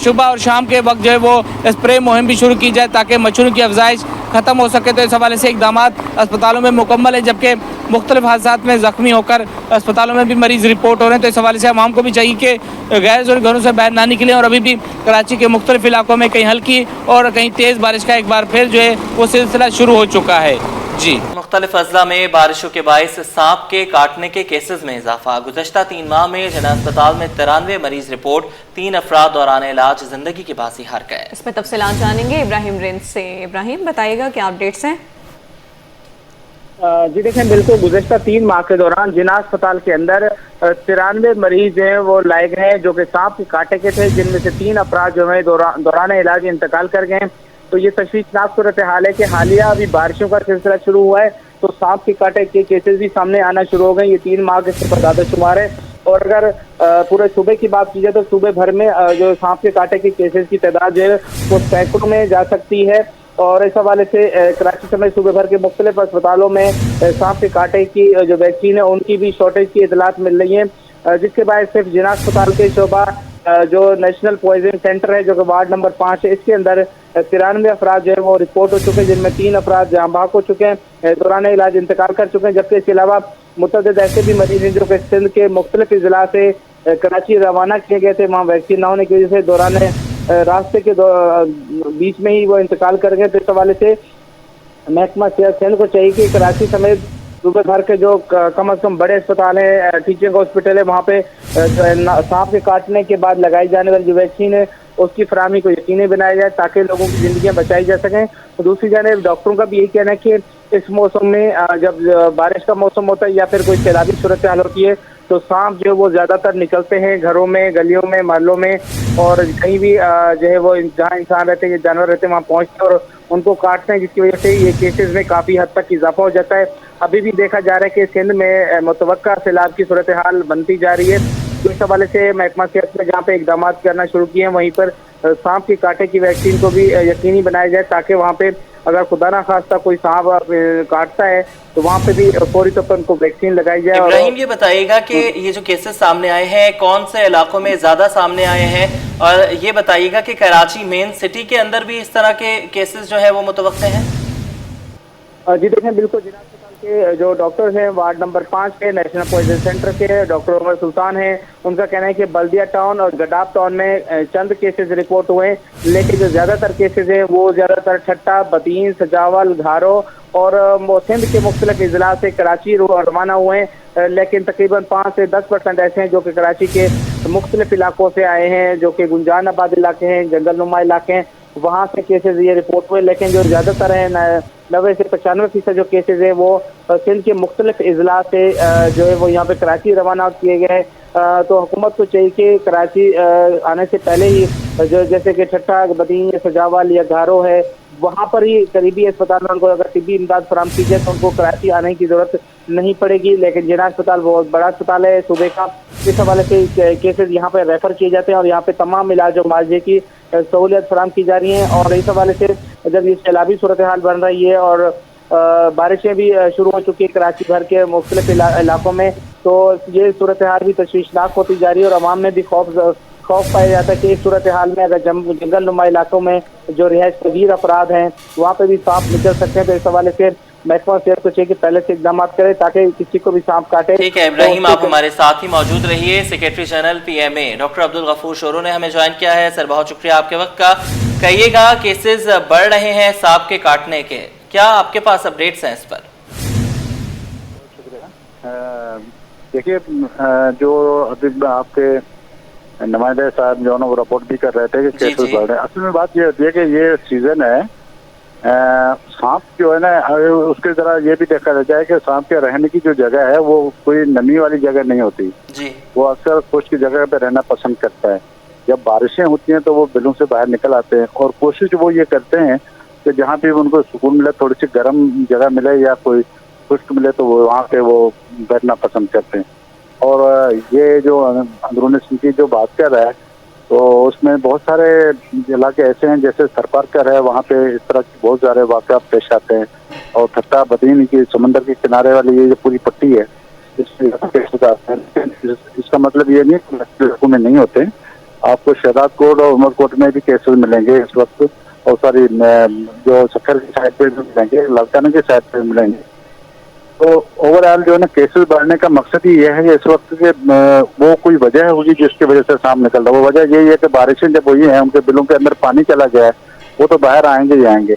सुबह और शाम के वक्त जो है वो स्प्रे मुहिम भी शुरू की जाए ताकि मच्छरों की अफजाइश ख़त्म हो सके। तो इस हवाले से इकदाम अस्पतालों में मुकम्मल है, जबकि मुख्तलिफ हादसात में ज़ख्मी होकर अस्पतालों में भी मरीज़ रिपोर्ट हो रहे हैं। तो इस हवाले से आवाम को भी चाहिए कि गैर ज़रूरी घरों से बाहर ना निकलें और अभी भी कराची के मुख्तलिफ इलाकों में कहीं हल्की और कहीं तेज़ बारिश का एक बार फिर जो है वो सिलसिला शुरू हो चुका है। जी, मुख्तलिफ अजला में बारिशों के बायस सांप के काटने के केसेस में इजाफा। गुज़श्ता 3 माह में जिना अस्पताल में 93 मरीज रिपोर्ट, 3 अफराद दौरान इलाज जिंदगी की बाजी हार गए। इसमें तफसीलात जानेंगे इब्राहिम रिंद से। इब्राहिम, बताइएगा क्या अपडेट्स हैं। जी देखें, बिल्कुल गुज़श्ता 3 माह के दौरान जिना अस्पताल के अंदर 93 मरीज हैं वो लाए गए हैं, जो कि सांप के कांटे के थे, जिनमें से 3 अफराद जो है दौरान इलाज इंतकाल कर गए। तो ये तशवीशनाक सूरत हाल है कि हालिया अभी बारिशों का सिलसिला शुरू हुआ है तो सांप के कांटे के केसेस भी सामने आना शुरू हो गए। ये 3 माह के ज्यादा शुमार है और अगर पूरे सूबे की बात की जाए तो सूबे भर में जो सांप के कांटे के केसेस की तादाद जो है वो सैकड़ों में जा सकती है। और इस हवाले से कराची समेत सूबे भर के मुख्तलिफ अस्पतालों में सांप के कांटे की जो वैक्सीन है उनकी भी शॉर्टेज की इतलात मिल रही है, जिसके बाद सिर्फ जिना अस्पताल के शोबा जो नेशनल पॉइजन सेंटर है जो कि वार्ड नंबर 5 है, इसके अंदर 93 अफराद जो है वो रिपोर्ट हो चुके हैं, जिनमें 3 अफराद जाँ बहक हो चुके हैं, दौरान इलाज इंतकाल कर चुके हैं। जबकि इसके अलावा मुतअद्दिद ऐसे भी मरीज हैं जो कि सिंध के मुख्तलिफ जिला से कराची रवाना किए गए थे, वहाँ वैक्सीन न होने की वजह से दौरान रास्ते के बीच में ही वो इंतकाल कर गए। तो इस हवाले से महकमा सेहत सिंध को चाहिए कि कराची समेत सूबे भर के जो कम से कम बड़े अस्पताल हैं, टीचिंग हॉस्पिटल है, वहाँ पे सांप के काटने के बाद लगाई जाने वाली जो वैक्सीन है उसकी फराहमी को यकीनी बनाया जाए ताकि लोगों की जिंदगियां बचाई जा सकें। तो दूसरी जानिब डॉक्टरों का भी यही कहना है कि इस मौसम में जब बारिश का मौसम होता है या फिर कोई सैलाबी सूरत हाल होती है तो सांप जो है वो ज्यादातर निकलते हैं घरों में, गलियों में, मोहल्लों में और कहीं भी जो है वो जहाँ इंसान रहते हैं, जानवर रहते हैं, वहाँ पहुँचते हैं और उनको काटते हैं, जिसकी वजह से ये केसेस में काफी हद तक इजाफा हो जाता है। अभी भी देखा जा रहा है कि सिंध में मुतवक्का सैलाब की सूरत हाल बनती जा रही है। तो इस हवाले से महकमा सेहत ने जहाँ पे इकदाम करना शुरू किए हैं वहीं पर सांप के कांटे की वैक्सीन को भी यकीनी बनाया जाए ताकि वहाँ पे अगर खुदा ना खास्ता कोई सांप काटता है तो वहाँ पे भी फौरी तौर पर उनको वैक्सीन लगाई जाए। इब्राहिम ये बताइएगा कि ये जो केसेस सामने आए हैं कौन से इलाकों में ज्यादा सामने आए हैं, और ये बताइएगा कि कराची मेन सिटी के अंदर भी इस तरह के केसेस जो है वो मुतवक्के हैं? जी देखें, बिल्कुल जिला अस्पताल के जो डॉक्टर्स हैं वार्ड नंबर 5 के नेशनल पॉइजन सेंटर के डॉक्टर उमर सुल्तान हैं, उनका कहना है कि बल्दिया टाउन और गडाब टाउन में चंद केसेस रिपोर्ट हुए, लेकिन जो ज्यादातर केसेस हैं वो ज्यादातर ठट्टा, बदीन, सजावल, घारो और सिंध के मुख्तलिफ इजला से कराची रवाना हुए हैं। लेकिन तकरीबन 5 से 10% ऐसे हैं जो कि कराची के मुख्तलिफ इलाकों से आए हैं, जो कि गुंजान आबाद इलाके हैं, जंगल नुमा इलाके हैं, वहाँ से केसेस ये रिपोर्ट हुए। लेकिन जो ज्यादातर है 90 से 95% जो केसेस है वो सिंध के मुख्तलिफ इजला से जो है वो यहाँ पे कराची रवाना किए गए। तो हुकूमत को चाहिए कि कराची आने से पहले ही जो जैसे कि ठट्टा, बदीन, सजावल या घारो है वहाँ पर ही करीबी अस्पताल में उनको अगर तिब्बी इमदाद फराहम की जाए तो उनको कराची आने की जरूरत नहीं पड़ेगी। लेकिन जिना अस्पताल बहुत बड़ा अस्पताल है सूबे का, इस हवाले से केसेस यहाँ पे रेफर किए जाते हैं और यहाँ पे तमाम इलाज और मुआवजे की सहूलियत फराहम की जा रही हैं। और इस हवाले से जब ये सैलाबी सूरत हाल बन रही है और बारिशें भी शुरू हो चुकी है कराची भर के मुख्तलिफ इलाकों में, तो ये सूरत हाल भी तशवीशनाक होती जा रही है और आवाम में भी खौफ पाया जाता है कि इस सूरत हाल में अगर जंगल नुमा इलाकों में जो रिहायश पजीर अफराद हैं वहाँ पे भी सांप निकल सकते हैं। तो इस हवाले से महकमा सेहत को चाहिए कि पहले से इकदाम करे ताकि किसी को भी सांप काटे। ठीक है इब्राहिम, आप हमारे साथ ही मौजूद रहिए। Secretary general PMA doctor Abdul Ghafoor Shoro ने हमें ज्वाइन किया है। सर बहुत शुक्रिया आपके वक्त का। कहिएगा केसेस बढ़ रहे हैं सांप के काटने के, क्या आपके पास अपडेट्स हैं इस पर? देखिए, जो अभी आपके नुमाइंदे साहब जो है वो रिपोर्ट भी कर रहे थे कि केसेस बढ़ रहे हैं। असल में बात ये होती है कि ये सीजन है, सांप जो है ना उसके जरा ये भी देखा जाता है कि सांप के रहने की जो जगह है वो कोई नमी वाली जगह नहीं होती जी। वो अक्सर खुश्क जगह पे रहना पसंद करता है। जब बारिशें होती हैं तो वो बिलों से बाहर निकल आते हैं और कोशिश वो ये करते हैं कि जहाँ पे उनको सुकून मिले, थोड़ी सी गर्म जगह मिले या कोई खुश्क मिले तो वो वहाँ पे वो बैठना पसंद करते हैं। और ये जो अंदरूनी सिंध की जो बात कर रहा है तो उसमें बहुत सारे इलाके ऐसे हैं जैसे सरपारकर है, वहाँ पे इस तरह के बहुत सारे वाक़यात पेश आते हैं। और ठट्टा, बदीन की समंदर के किनारे वाली ये जो पूरी पट्टी है इसका मतलब ये नहीं कि इलाकों में नहीं होते। आपको शहजाद कोट और उमरकोट में भी केसेस मिलेंगे इस वक्त, और सारी जो सखर की साइड पे भी मिलेंगे, लालकाना की साइड पे मिलेंगे। तो ओवरऑल जो है ना केसेस बढ़ने का मकसद ही ये है कि इस वक्त के वो कोई वजह होगी जिसकी वजह से सांप निकल रहा है। वो वजह यही है कि बारिशें जब हुई हैं उनके बिलों के अंदर पानी चला गया है, वो तो बाहर आएंगे ही आएंगे।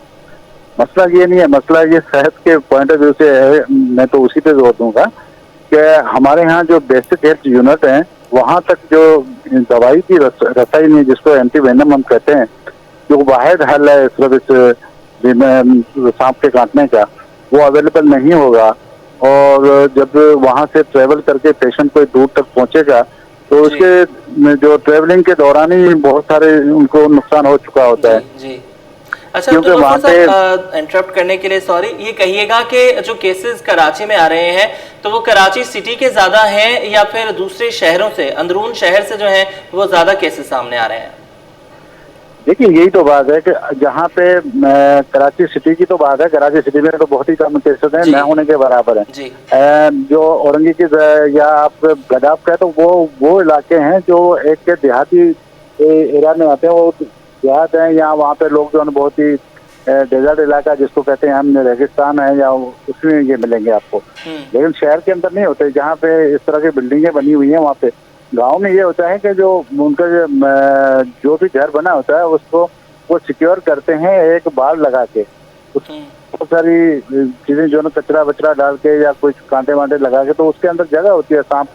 मसला ये नहीं है, मसला ये सेहत के पॉइंट ऑफ व्यू से है। मैं तो उसी पे जोर दूंगा कि हमारे यहाँ जो बेसिक हेल्थ यूनिट है वहाँ तक जो दवाई की रसाई नहीं, जिसको एंटीवेनम हम कहते हैं, जो वाहिद हल है सिर्फ इस सांप के काटने का, वो अवेलेबल नहीं होगा। और जब वहाँ से ट्रेवल करके पेशेंट कोई दूर तक पहुँचेगा तो उसके जो ट्रेवलिंग के दौरान ही बहुत सारे उनको नुकसान हो चुका होता है। जी। अच्छा, क्योंकि वहाँ पे इंटरप्ट करने के लिए सॉरी, ये कहिएगा कि जो केसेस कराची में आ रहे हैं तो वो कराची सिटी के ज्यादा हैं या फिर दूसरे शहरों से, अंदरून शहर से जो है वो ज्यादा केसेस सामने आ रहे हैं? देखिए, यही तो बात है कि जहाँ पे कराची सिटी की तो बात है, कराची सिटी में तो बहुत ही कम केसेस हैं, न होने के बराबर है। जो औरंगी की या आप गडाब का तो वो इलाके हैं जो एक देहाती एरिया में आते हैं, वो देहात है या वहाँ पे लोग जो है बहुत ही डेजर्ट इलाका जिसको कहते हैं हम रेगिस्तान है या उसमें ये मिलेंगे आपको। लेकिन शहर के अंदर नहीं होते, जहाँ पे इस तरह की बिल्डिंगें बनी हुई हैं वहाँ पे गांव में ये होता है कि जो उनका जो भी घर बना होता है उसको वो सिक्योर करते हैं एक बाड़ लगा के, बहुत सारी चीजें जो ना कचरा वचरा डाल के या कुछ कांटे वांटे लगा के, तो उसके अंदर जगह होती है। सांप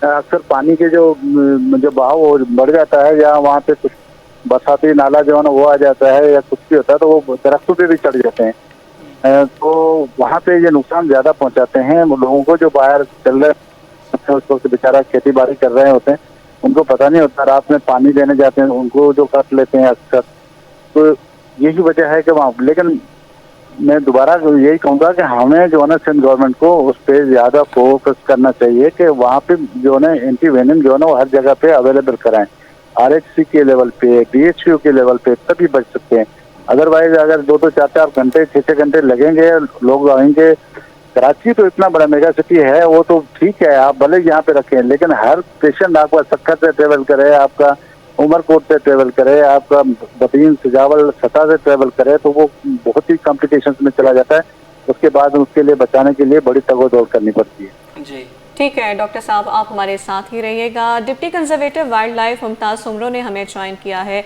अक्सर पानी के जो बहाव बढ़ जाता है या वहाँ पे कुछ बरसाती नाला जो है ना वो आ जाता है या कुछ भी होता है तो वो दरख्तों पे भी चढ़ जाते हैं, तो वहाँ पे ये नुकसान ज्यादा पहुँचाते हैं लोगों को जो बाहर चल रहे हैं। उस वक्त बेचारा खेती बाड़ी कर रहे होते हैं, उनको पता नहीं होता, रात में पानी देने जाते हैं उनको जो काट लेते हैं अक्सर, तो यही वजह है कि वहाँ। लेकिन मैं दोबारा यही कहूँगा कि हमें जो है ना सिंध गवर्नमेंट को उस पर ज्यादा फोकस करना चाहिए कि वहाँ पे जो है ना एंटी वेनम जो है ना वो हर जगह पे अवेलेबल कराएं, RHC के लेवल पे, DHQ के लेवल पे, तभी बच सकते हैं। अदरवाइज अगर 2-2, 4-4 घंटे, 6-6 घंटे लगेंगे, लोग आएंगे। कराची तो इतना बड़ा मेगा सिटी है, वो तो ठीक है आप भले यहाँ पे रखें, लेकिन हर पेशेंट आपका सक्खर से ट्रेवल करे, आपका उमरकोट से ट्रेवल करे, आपका बदीन सजावल सता से ट्रेवल करे, तो वो बहुत ही कॉम्प्लिकेशंस में चला जाता है। उसके बाद उसके लिए बचाने के लिए बड़ी तगोदौड़ करनी पड़ती है। जी ठीक है डॉक्टर साहब, आप हमारे साथ ही रहिएगा। Deputy conservator wild life Mumtaz Soomro ने हमें ज्वाइन किया है।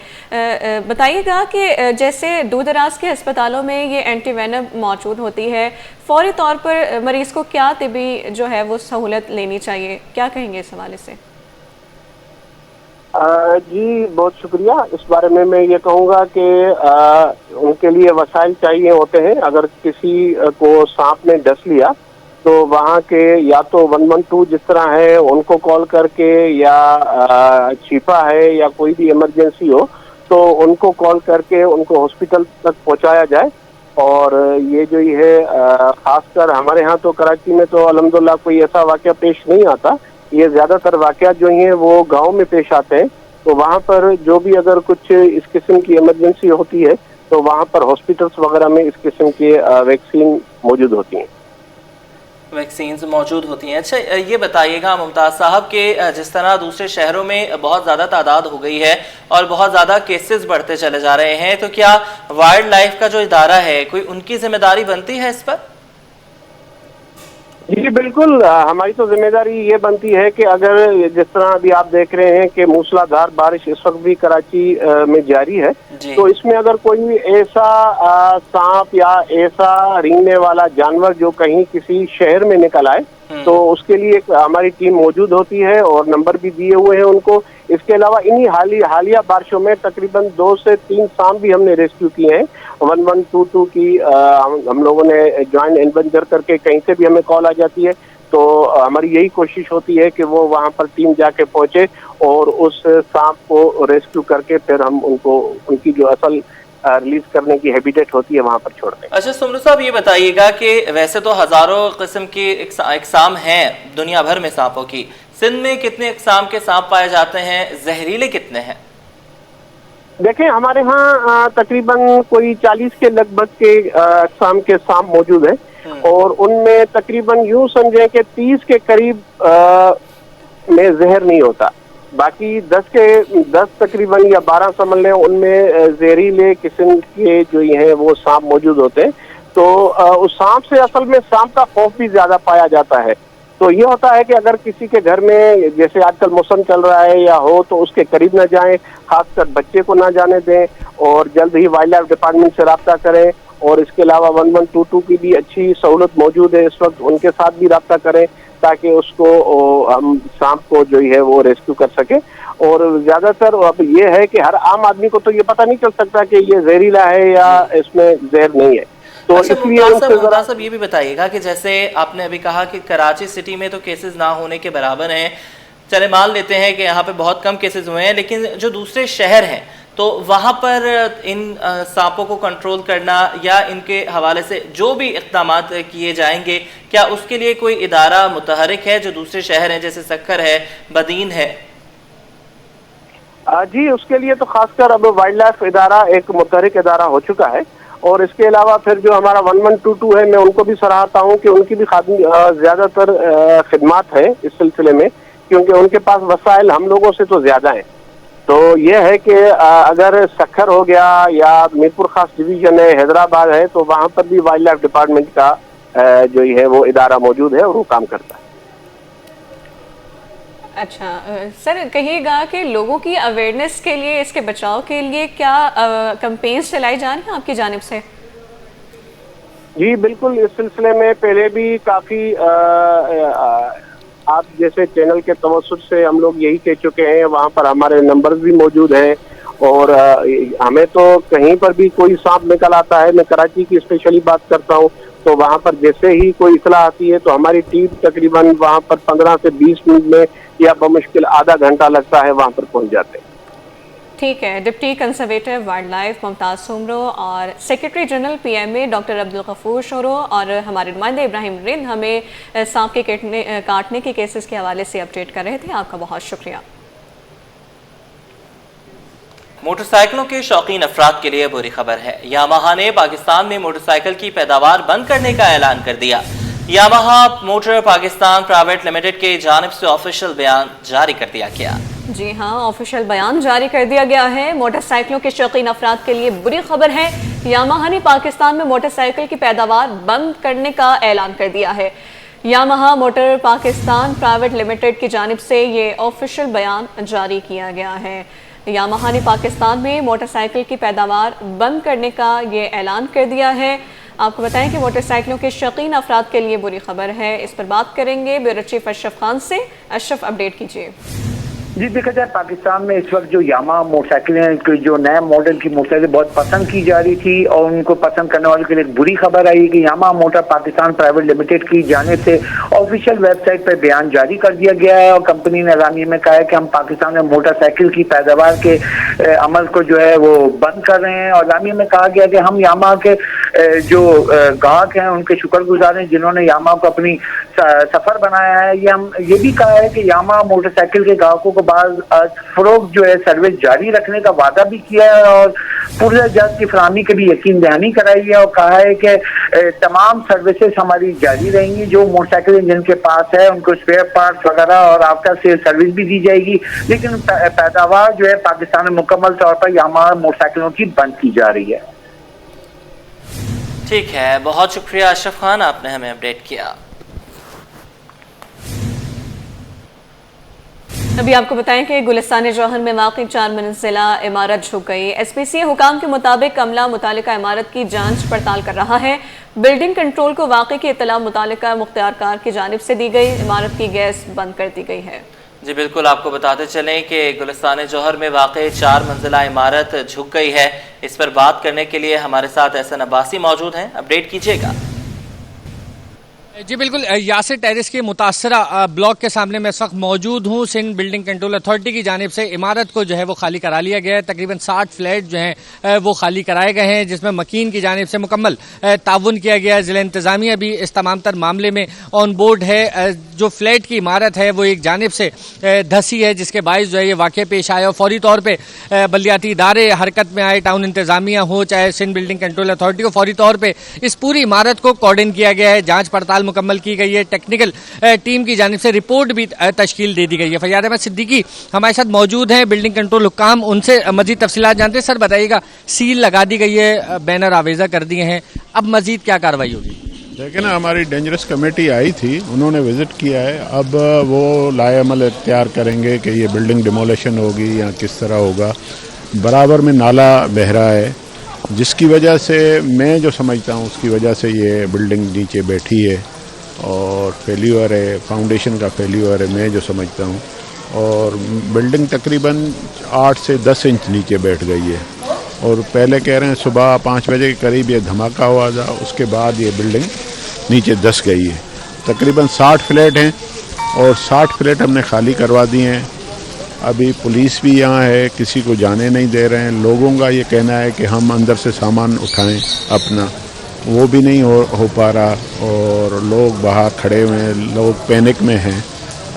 बताइएगा कि जैसे दूर दराज के अस्पतालों में ये एंटीवेनम मौजूद होती है, फौरी तौर पर मरीज को क्या तिबी जो है वो सहूलत लेनी चाहिए, क्या कहेंगे इस हवाले से? जी बहुत शुक्रिया। इस बारे में मैं ये कहूँगा कि उनके लिए वसाइल चाहिए होते हैं। अगर किसी को सांप ने डस लिया तो वहाँ के या तो 112 जिस तरह है उनको कॉल करके, या छिपा है या कोई भी इमरजेंसी हो तो उनको कॉल करके उनको हॉस्पिटल तक पहुँचाया जाए। और ये जो है खासकर हमारे यहाँ तो कराची में तो अल्हम्दुलिल्लाह कोई ऐसा वाक़या पेश नहीं आता। ये ज़्यादातर वाक़यात जो हैं वो गांव में पेश आते हैं, तो वहाँ पर जो भी अगर कुछ इस किस्म की इमरजेंसी होती है तो वहाँ पर हॉस्पिटल्स वगैरह में इस किस्म के वैक्सीन मौजूद होती हैं, वैक्सीन्स मौजूद होती हैं। अच्छा ये बताइएगा मुमताज़ साहब कि जिस तरह दूसरे शहरों में बहुत ज़्यादा तादाद हो गई है और बहुत ज़्यादा केसेस बढ़ते चले जा रहे हैं, तो क्या वाइल्ड लाइफ का जो इदारा है कोई उनकी जिम्मेदारी बनती है इस पर? जी बिल्कुल, हमारी तो जिम्मेदारी ये बनती है कि अगर जिस तरह अभी आप देख रहे हैं कि मूसलाधार बारिश इस वक्त भी कराची में जारी है, तो इसमें अगर कोई ऐसा सांप या ऐसा रेंगने वाला जानवर जो कहीं किसी शहर में निकल आए तो उसके लिए हमारी टीम मौजूद होती है और नंबर भी दिए हुए हैं उनको। इसके अलावा इन्हीं हालिया बारिशों में तकरीबन 2 से 3 सांप भी हमने रेस्क्यू किए हैं। 1122 की हम लोगों ने ज्वाइंट एडवेंचर करके, कहीं से भी हमें कॉल आ जाती है तो हमारी यही कोशिश होती है कि वो वहाँ पर टीम जाके पहुँचे और उस सांप को रेस्क्यू करके फिर हम उनको उनकी जो असल रिलीज करने की हैबिटेट होती है वहाँ पर छोड़ दें। अच्छा सुमरू साहब ये बताइएगा कि वैसे तो हजारों किस्म की इकसाम हैं दुनिया भर में सांपों की, सिंध में कितने इकसाम के सांप पाए जाते हैं, जहरीले कितने हैं? देखें हमारे यहाँ तकरीबन कोई 40 के लगभग के इकसाम के सांप मौजूद है और उनमें तकरीबन यूं समझें कि 30 के करीब में जहर नहीं होता। बाकी 10 तकरीबन या 12 समझ लें उनमें जहरीले किस्म के जो हैं वो सांप मौजूद होते हैं। तो उस सांप से असल में सांप का खौफ भी ज्यादा पाया जाता है। तो ये होता है कि अगर किसी के घर में जैसे आजकल मौसम चल रहा है या हो तो उसके करीब ना जाएं, खासकर बच्चे को ना जाने दें और जल्द ही वाइल्ड लाइफ डिपार्टमेंट से रब्ता करें। और इसके अलावा 1122 की भी अच्छी सहूलत मौजूद है इस वक्त, उनके साथ भी रब्ता करें ताकि उसको हम सांप को जो है वो रेस्क्यू कर सके। और ज्यादातर अब ये है कि हर आम आदमी को तो ये पता नहीं चल सकता कि ये जहरीला है या इसमें जहर नहीं है। तो अच्छा, इसलिए मुमताज़ साहब ये भी बताइएगा कि जैसे आपने अभी कहा कि कराची सिटी में तो केसेस ना होने के बराबर हैं, चले मान लेते हैं कि यहाँ पे बहुत कम केसेस हुए हैं, लेकिन जो दूसरे शहर हैं तो वहाँ पर इन सांपों को कंट्रोल करना या इनके हवाले से जो भी इक़दाम किए जाएंगे, क्या उसके लिए कोई इदारा मुतहरिक है जो दूसरे शहर हैं जैसे सक्खर है, बदीन है? जी उसके लिए तो खासकर अब वाइल्ड लाइफ इदारा एक मुतहरिक इदारा हो चुका है। और इसके अलावा फिर जो हमारा 1122 है मैं उनको भी सराहता हूँ कि उनकी भी ज़्यादातर खिदमात है इस सिलसिले में, क्योंकि उनके पास वसाइल हम लोगों से तो ज़्यादा हैं। तो ये है कि अगर सक्खर हो गया या मीरपुर खास डिवीजन है, हैदराबाद है, तो वहाँ पर भी वाइल्ड लाइफ डिपार्टमेंट का जो है वो इदारा मौजूद है और वो काम करता है। अच्छा सर, कहिएगा कि लोगों की अवेयरनेस के लिए, इसके बचाव के लिए क्या कैंपेन्स चलाई जा रही हैं आपकी जानिब से? जी बिल्कुल, इस सिलसिले में पहले भी काफी आप जैसे चैनल के तवज्जुह से हम लोग यही कह चुके हैं, वहाँ पर हमारे नंबर्स भी मौजूद हैं और हमें तो कहीं पर भी कोई सांप निकल आता है, मैं कराची की स्पेशली बात करता हूँ, तो वहाँ पर जैसे ही कोई इतला आती है तो हमारी टीम तकरीबन वहाँ पर 15 से 20 मिनट में या बमुश्किल आधा घंटा लगता है वहाँ पर पहुँच जाते हैं। ठीक है। Deputy conservator wildlife Mumtaz Soomro और secretary general PMA doctor Abdul Ghafoor Shoro और हमारे नुमाइंदे इब्राहिम रिंद हमें सांप के काटने के केसेस के हवाले से अपडेट कर रहे थे। आपका बहुत शुक्रिया। मोटरसाइकिलों के शौकीन अफराद के लिए बुरी खबर है। यामाहा ने पाकिस्तान में मोटरसाइकिल की पैदावार बंद करने का ऐलान कर दिया। Yamaha motor Pakistan private limited के जानिब से ऑफिशियल बयान जारी कर दिया गया। जी हाँ, ऑफिशियल बयान जारी कर दिया गया है। मोटरसाइकिलों के शौकीन अफराद के लिए बुरी खबर है। यामाहा ने पाकिस्तान में मोटरसाइकिल की पैदावार बंद करने का ऐलान कर दिया है। Yamaha motor Pakistan private limited की जानिब से ये ऑफिशियल बयान जारी किया गया है। यामाहा ने पाकिस्तान में मोटरसाइकिल की पैदावार बंद करने का ये ऐलान कर दिया है। आपको बताएं कि मोटरसाइकिलों के शौकीन अफराद के लिए बुरी खबर है। इस पर बात करेंगे ब्यूरो चीफ अशरफ खान से। अशरफ, अपडेट कीजिए। जी देखा जाए, पाकिस्तान में इस वक्त जो यामाहा मोटरसाइकिलें, जो नए मॉडल की मोटरसाइकिलें बहुत पसंद की जा रही थी और उनको पसंद करने वालों के लिए बुरी खबर आई कि Yamaha motor Pakistan private limited की जानिब से ऑफिशियल वेबसाइट पर बयान जारी कर दिया गया है और कंपनी ने एलानिया में कहा है कि हम पाकिस्तान में मोटरसाइकिल की पैदावार के अमल को जो है वो बंद कर रहे हैं। और एलानिया में कहा गया कि हम यामाहा के जो ग्राहक हैं उनके शुक्रगुजार हैं जिन्होंने यामाहा को अपनी सफर बनाया है। ये भी कहा है कि यामाहा मोटरसाइकिल के ग्राहकों को फरोग जो है सर्विस जारी रखने का वादा भी किया है और पूरे जहाज की फराहमी की भी यकीन दहानी कराई है और कहा है कि तमाम सर्विसेज हमारी जारी रहेंगी। जो मोटरसाइकिल जिनके पास है उनको स्पेयर पार्ट्स वगैरह और आफ्टर सेल सर्विस भी दी जाएगी, लेकिन पैदावार जो है पाकिस्तान में मुकम्मल तौर पर यामाहा मोटरसाइकिलों की बंद की जा रही है। ठीक है, बहुत शुक्रिया अशरफ खान, आपने हमें अपडेट किया। अभी आपको बताएं कि गुलिस्तान जौहर में वाक़ई 4 मंजिला इमारत झुक गई। SPCA हुकाम के मुताबिक अमला मुतालिका इमारत की जांच पड़ताल कर रहा है। बिल्डिंग कंट्रोल को वाक़ई की इत्तला मुतालिका मुख्तियारकार की जानिब से दी गई। इमारत की गैस बंद कर दी गई है। जी बिल्कुल, आपको बताते चलें कि गुलिस्तान जौहर में वाक़ई 4 मंजिला इमारत झुक गई है। इस पर बात करने के लिए हमारे साथ एहसन अब्बासी मौजूद हैं। अपडेट कीजिएगा। जी बिल्कुल, यासिर टेरेस के मुतासरा ब्लॉक के सामने मैं इस वक्त मौजूद हूँ। सिंध बिल्डिंग कंट्रोल अथॉरिटी की जानिब से इमारत को जो है वो खाली करा लिया गया है। तकरीबन 60 फ्लैट जो हैं वो खाली कराए गए हैं, जिसमें मकीन की जानिब से मुकम्मल ताउन किया गया है। ज़िला इंतज़ामिया भी इस तमाम तर मामले में ऑन बोर्ड है। जो फ्लैट की इमारत है वो एक जानिब से धसी है, जिसके बायस जो है ये वाक़या पेश आया और फौरी तौर पर बल्दियाती इदारे हरकत में आए, टाउन इंतज़ामिया हो चाहे सिंध बिल्डिंग कंट्रोल अथॉरिटी को फौरी तौर पर इस पूरी इमारत को कॉर्डन किया गया है। जाँच पड़ताल मुकम्मल की गई है। टेक्निकल टीम की जानिब से रिपोर्ट भी तश्कील दे दी गई है। फैयाद अहमद सिद्दीकी हमारे साथ मौजूद हैं, बिल्डिंग कंट्रोल हुक्काम, उनसे मजीद तफसीलात जानते हैं। सर बताइएगा, सील लगा दी गई है, बैनर आवेजा कर दिए हैं, अब मजीद क्या कार्रवाई होगी? देखिए ना, हमारी डेंजरस कमेटी आई थी, उन्होंने विजिट किया है। अब वो लाएअमल इख्तियार करेंगे कि ये बिल्डिंग डिमोलेशन होगी या किस तरह होगा। बराबर में नाला बह रहा है, जिसकी वजह से मैं जो समझता हूँ उसकी वजह से ये बिल्डिंग नीचे बैठी है और फेल्यूर है, फाउंडेशन का फेल्यूर है मैं जो समझता हूँ। और बिल्डिंग तकरीबन 8 से 10 इंच नीचे बैठ गई है और पहले कह रहे हैं सुबह 5 बजे के करीब ये धमाका हुआ था, उसके बाद ये बिल्डिंग नीचे धंस गई है। तकरीबन 60 फ्लैट हैं और 60 फ्लैट हमने खाली करवा दिए हैं। अभी पुलिस भी यहाँ है, किसी को जाने नहीं दे रहे हैं। लोगों का ये कहना है कि हम अंदर से सामान उठाएं अपना, वो भी नहीं हो पा रहा और लोग बाहर खड़े हुए हैं, लोग पैनिक में हैं।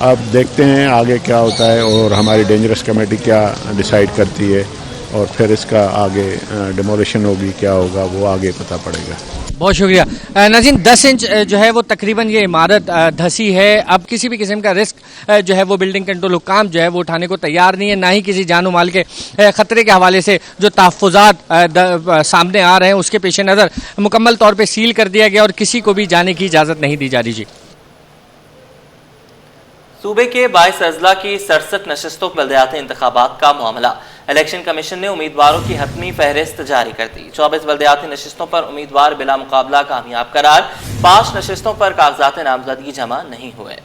अब देखते हैं आगे क्या होता है और हमारी डेंजरस कमेटी क्या डिसाइड करती है और फिर इसका आगे डिमोलिशन होगी, क्या होगा वो आगे पता पड़ेगा। बहुत शुक्रिया नाज़रीन। 10 इंच जो है वो तकरीबन ये इमारत धसी है। अब किसी भी किस्म का रिस्क जो है वो बिल्डिंग कंट्रोल हुक्काम जो है वो उठाने को तैयार नहीं है, ना ही किसी जान माल के ख़तरे के हवाले से जो तहफ़्फ़ुज़ात सामने आ रहे हैं उसके पेश नज़र मुकम्मल तौर पर सील कर दिया गया और किसी को भी जाने की इजाज़त नहीं दी जा रही। जी सूबे के 22 अजला की 67 नशिस्तों पर बल्दियाती इंतखाबात का मामला। इलेक्शन कमीशन ने उम्मीदवारों की हतमी फहरिस्त जारी कर दी। 24 बल्दियाती नशिस्तों पर उम्मीदवार बिला मुकाबला कामयाब करार। 5 नशिस्तों पर कागजात नामजदगी जमा नहीं हुए।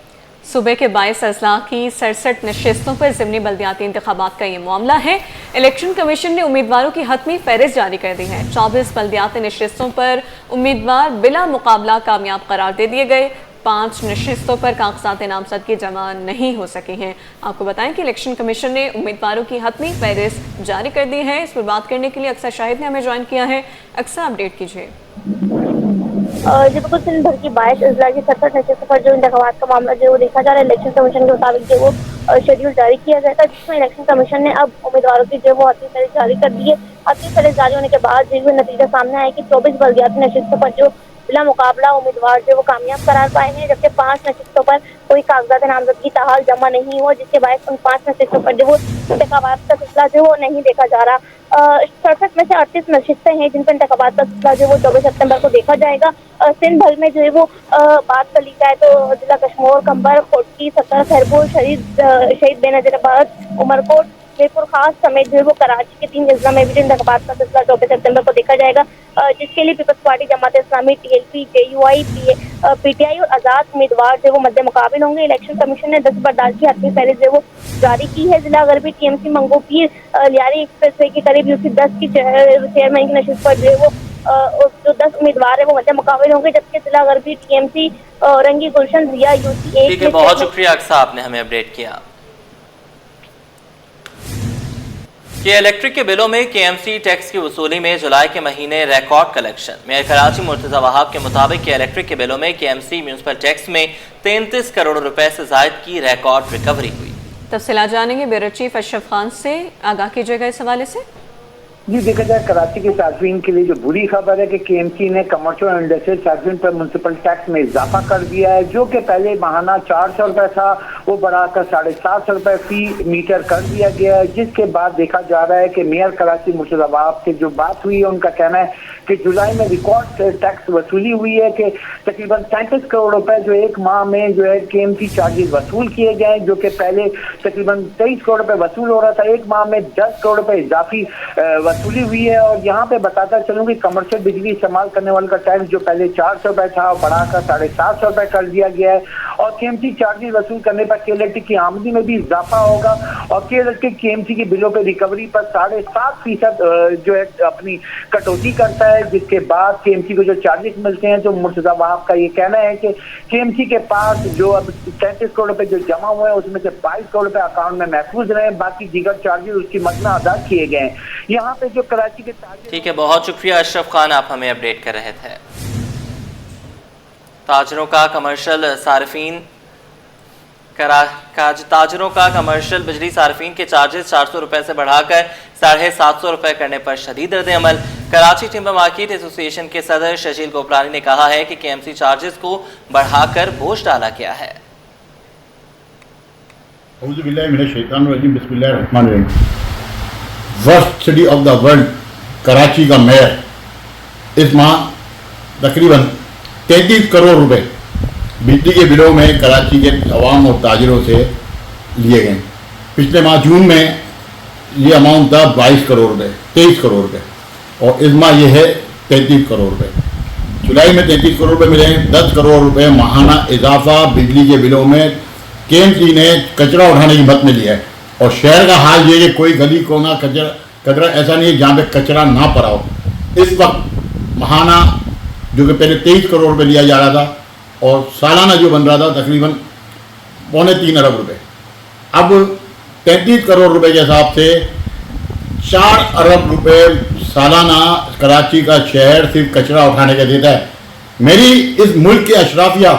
सूबे के 22 अजला की 67 नशिस्तों पर ज़िमनी बल्दियाती इंतखाबात का ये मामला है। इलेक्शन कमीशन ने उम्मीदवारों की हतमी फहरिस्त जारी कर दी है। 24 बल्दियाती नशिस्तों पर उम्मीदवार बिला मुकाबला कामयाब करार दे दिए गए। 5 नशिस्तों पर कागजात नामजदगी जमा नहीं हो सकी हैं। आपको बताएं कि इलेक्शन कमीशन ने उम्मीदवारों की हतमी फहरिस्त जारी कर दी है। इस पर बात करने के लिए अक्सर शाहिद ने हमें ज्वाइन किया है। अक्सर अपडेट कीजिए। जब कुछ दिन भर की 22 अजला की 67 नशिस्तों पर जो इंतखाबात का मामला जो वो देखा जा रहा है, इलेक्शन कमीशन के मुताबिक जो वो शेड्यूल जारी किया गया था, जिसमें इलेक्शन कमीशन ने अब उम्मीदवारों की जो वो हतमी फहरिस्त जारी कर दी है। हतमी फहरिस्त जारी होने के बाद जो नतीजा सामने आया कि 24 बल्दियाती नशिस्तों पर जो बिला मुकाबला उम्मीदवार जो वो कामयाब करार पाए हैं, जबकि 5 नशिस्तों पर कोई कागजात नामजदगी ताहाल जमा नहीं हुआ, जिसके बायस उन 5 नशिस्तों पर जो वो इंतखाबात का सिलसिला जो वो नहीं देखा जा रहा। 67 में से 38 नशिस्तें हैं जिन पर इंतखाबात का सिलसिला जो वो 24 सितंबर को देखा जाएगा। सिंध भर में जो है वो बात कर ली जाए तो जिला कश्मीर, कंबर, कोटकी, सत्तर, खैरपुर, शहीद बेनजीराबाद, उमरकोट, जयपुर खास समेत जो है वो कराची के 3 अजला में भी इंतखाबात का सिलसिला 24 सितंबर को देखा जाएगा, जिसके लिए peoples party, Jamaat Islami, TLP, JUI, PTI और आज़ाद उम्मीदवार जो वो मद्दे मुकाबिल होंगे। इलेक्शन कमीशन ने 10 बर्दाश्त की हतमी फहरिस्त जो वो जारी की है। जिला garbi TMC Manghopir Lyari express way के करीब यूसी 10 की चेयरमैन की नशिस्त पर जो है वो जो 10 उम्मीदवार है वो मद्दे मुकाबिल होंगे, जबकि जिला गरबी TMC रंगी गुलशन जिया यूसी 1। ठीक है, बहुत शुक्रिया अक्सा, आपने हमें अपडेट किया। कि इलेक्ट्रिक के बिलों में KMC टैक्स की वसूली में जुलाई के महीने record collection. Mayor Karachi Murtaza Wahab के मुताबिक इलेक्ट्रिक के बिलों में KMC म्यूनसिपल टैक्स में 33 करोड़ रुपए से जायद की रिकॉर्ड रिकवरी हुई। तफसीलात जानेंगे ब्यूरो चीफ अशरफ खान से। आगाह कीजिएगा इस हवाले से। जी, देखा जाए कराची के सार्फिन के लिए जो बुरी खबर है कि KMC ने कमर्शियल एंड इंडस्ट्रियल सार्फिन पर म्यूनसिपल टैक्स में इजाफा कर दिया है, जो कि पहले माहाना 400 रुपए था, वो बढ़ाकर 750 रुपए फी मीटर कर दिया गया है। जिसके बाद देखा जा रहा है कि मेयर कराची मुर्तज़ा वहाब से जो बात हुई है, उनका कहना है कि जुलाई में रिकॉर्ड टैक्स वसूली हुई है कि तकरीबन 37 करोड़ रुपए जो एक माह में जो है KMC चार्जेस वसूल किए गए, जो कि पहले तकरीबन 23 करोड़ रुपए वसूल हो रहा था। एक माह में 10 करोड़ रुपए इजाफी वसूली हुई है। और यहाँ पे बताता चलूँ कि कमर्शियल बिजली इस्तेमाल करने वालों का टैक्स जो पहले 400 रुपए था, बढ़ाकर 750 रुपए कर दिया गया है। और KMC चार्जेस वसूल करने पर KLT की आमदनी में भी इजाफा होगा और KMC के बिलों पर रिकवरी पर 7.5% जो है अपनी कटौती करता है, जिसके बाद KMC को जो चार्जेस मिलते हैं। तो मुर्तज़ा वहाब का ये कहना है कि KMC के पास जो अब 33 करोड़ रुपए जो जमा हुए हैं, उसमें से 22 करोड़ रुपए अकाउंट में महफूज रहे, बाकी दीगर चार्जेस उसकी मद में अदा किए गए हैं। यहाँ पे जो कराची के ठीक है, बहुत शुक्रिया अशरफ खान, आप हमें अपडेट कर रहे थे। ताजरों का कमर्शियल बिजली सार्फिन के चार्जेस 400 रुपए से बढ़ाकर 750 रुपए करने पर शदीद रद्द-ए-अमल। कराची टिम्बर मार्केट एसोसिएशन के सदर शशील गोपलानी ने कहा है कि KMC चार्जेस को बढ़ाकर बोझ डाला गया है। Worst city of the world Karachi का मेयर इस माह तकरीबन 33 करोड़ रुपए बिजली के बिलों में कराची के अवाम और ताजिरों से लिए गए। पिछले माह जून में ये अमाउंट था 22 करोड़ रुपए, 23 करोड़ रुपए, और इस माह ये है 33 करोड़ रुपए। जुलाई में 33 करोड़ रुपए मिले, 10 करोड़ रुपए माहाना इजाफा बिजली के बिलों में KMC ने कचरा उठाने की मत में लिया है। और शहर का हाल ये कि कोई गली कोना कचरा ऐसा नहीं है जहाँ पे कचरा ना पड़ा हो। इस वक्त माहाना जो कि पहले 23 करोड़ रुपए लिया जा रहा था और सालाना जो बन रहा था तकरीबन 2.25 अरब रुपए, अब 33 करोड़ रुपए के हिसाब से 4 अरब रुपए सालाना कराची का शहर सिर्फ कचरा उठाने का देता है। मेरी इस मुल्क के अशराफिया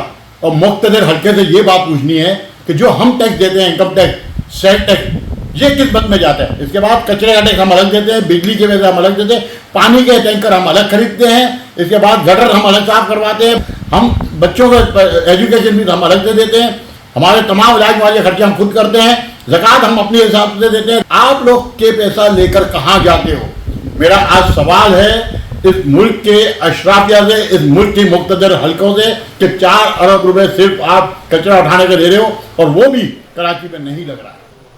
और मुख्तलिफ हल्के से ये बात पूछनी है कि जो हम टैक्स देते हैं, इनकम टैक्स, सेल टैक्स, ये किस बंद में जाता है? इसके बाद कचरे का टैक्स हम अलग देते हैं, बिजली के वजह हम अलग देते हैं, पानी के टैंकर हम अलग खरीदते हैं, इसके बाद गटर हम अलग साफ करवाते हैं, हम बच्चों का एजुकेशन भी हम अलग से देते हैं, हमारे तमाम इलाज वाले खर्चे हम खुद करते हैं, ज़कात हम अपने हिसाब से देते हैं। आप लोग के पैसा लेकर कहाँ जाते हो? मेरा आज सवाल है इस मुल्क के अशराफिया से, इस मुल्क की मुख्तदर हलकों से कि 4 अरब रुपए सिर्फ आप कचरा उठाने के दे रहे हो, और वो भी कराची में नहीं लग रहा है।